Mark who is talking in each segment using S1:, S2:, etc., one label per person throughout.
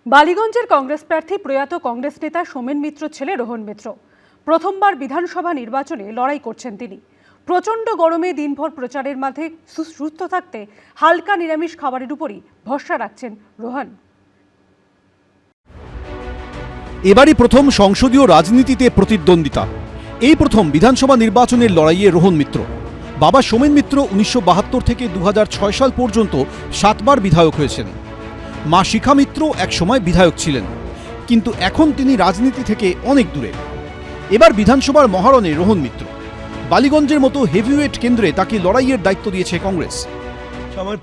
S1: বালিগঞ্জের কংগ্রেস প্রার্থী প্রয়াত কংগ্রেস নেতা সোমেন মিত্র ছেলে রোহন মিত্র প্রথমবার বিধানসভা নির্বাচনে লড়াই করছেন তিনি। প্রচণ্ড গরমে দিনভর প্রচারের মাঝে সুস্থ থাকতে হালকা নিরামিষ খাবারের উপরই ভরসা রাখছেন রোহন।
S2: এবারই প্রথম সংসদীয় রাজনীতিতে প্রতিদ্বন্দ্বিতা। এই প্রথম বিধানসভা নির্বাচনের লড়াইয়ে রোহন মিত্র। বাবা সোমেন মিত্র 1972 থেকে 2006 সাল পর্যন্ত 7 বার বিধায়ক হয়েছেন। মা শিখা মিত্র একসময় বিধায়ক ছিলেন, কিন্তু এখন তিনি রাজনীতি থেকে অনেক দূরে। এবার বিধানসভার মহারণে রোহন মিত্র। বালিগঞ্জের মতো হেভিওয়েট কেন্দ্রে তাকে লড়াইয়ের দায়িত্ব দিয়েছে কংগ্রেস।
S3: আমার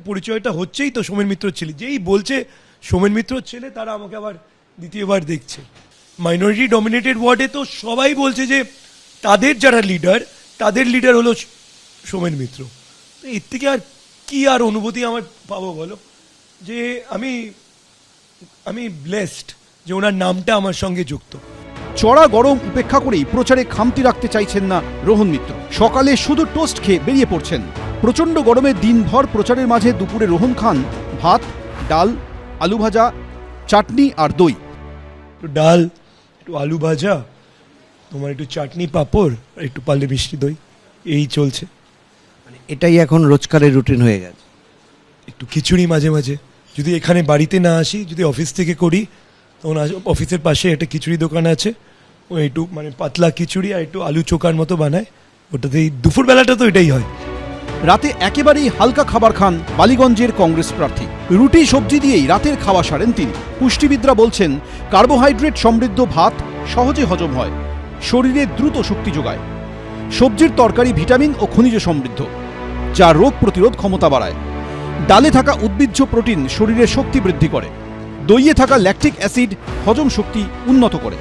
S3: পরিচয়টা হচ্ছেই তো সোমেন মিত্র ছেলে, যেই বলছে সোমেন মিত্র ছেলে তারা আমাকে আবার দ্বিতীয়বার দেখছে। মাইনরিটি ডমিনেটেড ওয়ার্ডে তো সবাই বলছে যে তাদের যারা তাদের লিডার হলো সোমেন মিত্র। এর থেকে আর কি আর অনুভূতি আমার পাবো বলো, যে আমি ব্লেসড যে ওনার নামটা আমার সঙ্গে যুক্ত।
S2: চড়া গরম উপেক্ষা করেই প্রচারে খামতি রাখতে চাইছেন না রোহন মিত্র। সকালে শুধু টোস্ট খেয়ে বেরিয়ে পড়ছেন। প্রচণ্ড গরমে দিনভর প্রচারের মাঝে দুপুরে রোহন খান ভাত, ডাল, আলু ভাজা, চাটনি আর দই।
S3: একটু ডাল, একটু আলু ভাজা, তোমার একটু চাটনি, পাঁপড়, আর একটু পারলে মিষ্টি দই, এই চলছে।
S4: এটাই এখন রোজকারের রুটিন হয়ে গেছে।
S3: একটু খিচুড়ি মাঝে মাঝে, যদি এখানে বাড়িতে না আসি, যদি অফিস থেকে করি, তখন অফিসের পাশে একটা খিচুড়ি দোকান আছে, ও একটু মানে পাতলা খিচুড়ি আর একটু আলু চোখার মতো বানায়, ওটাতেই দুপুরবেলাটা তো এটাই হয়।
S2: রাতে একেবারেই হালকা খাবার খান বালিগঞ্জের কংগ্রেস প্রার্থী। রুটি সবজি দিয়েই রাতের খাওয়া সারেন তিনি। পুষ্টিবিদরা বলছেন কার্বোহাইড্রেট সমৃদ্ধ ভাত সহজে হজম হয়, শরীরে দ্রুত শক্তি যোগায়। সবজির তরকারি ভিটামিন ও খনিজ সমৃদ্ধ, যা রোগ প্রতিরোধ ক্ষমতা বাড়ায়। ডালে থাকা উদ্ভিজ্জ প্রোটিন শরীরের শক্তি বৃদ্ধি করে। দইয়ে থাকা ল্যাকটিক অ্যাসিড হজম শক্তি উন্নত করে।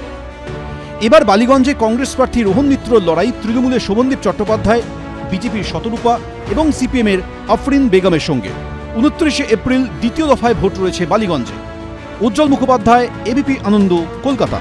S2: এবার বালিগঞ্জে কংগ্রেস প্রার্থী রোহন মিত্রর লড়াই তৃণমূলের শোভনদীপ চট্টোপাধ্যায়, বিজেপির শতরূপা এবং সিপিএমের আফরিন বেগমের সঙ্গে। 29 এপ্রিল দ্বিতীয় দফায় ভোট রয়েছে বালিগঞ্জে। উজ্জ্বল মুখোপাধ্যায়, এবিপি আনন্দ, কলকাতা।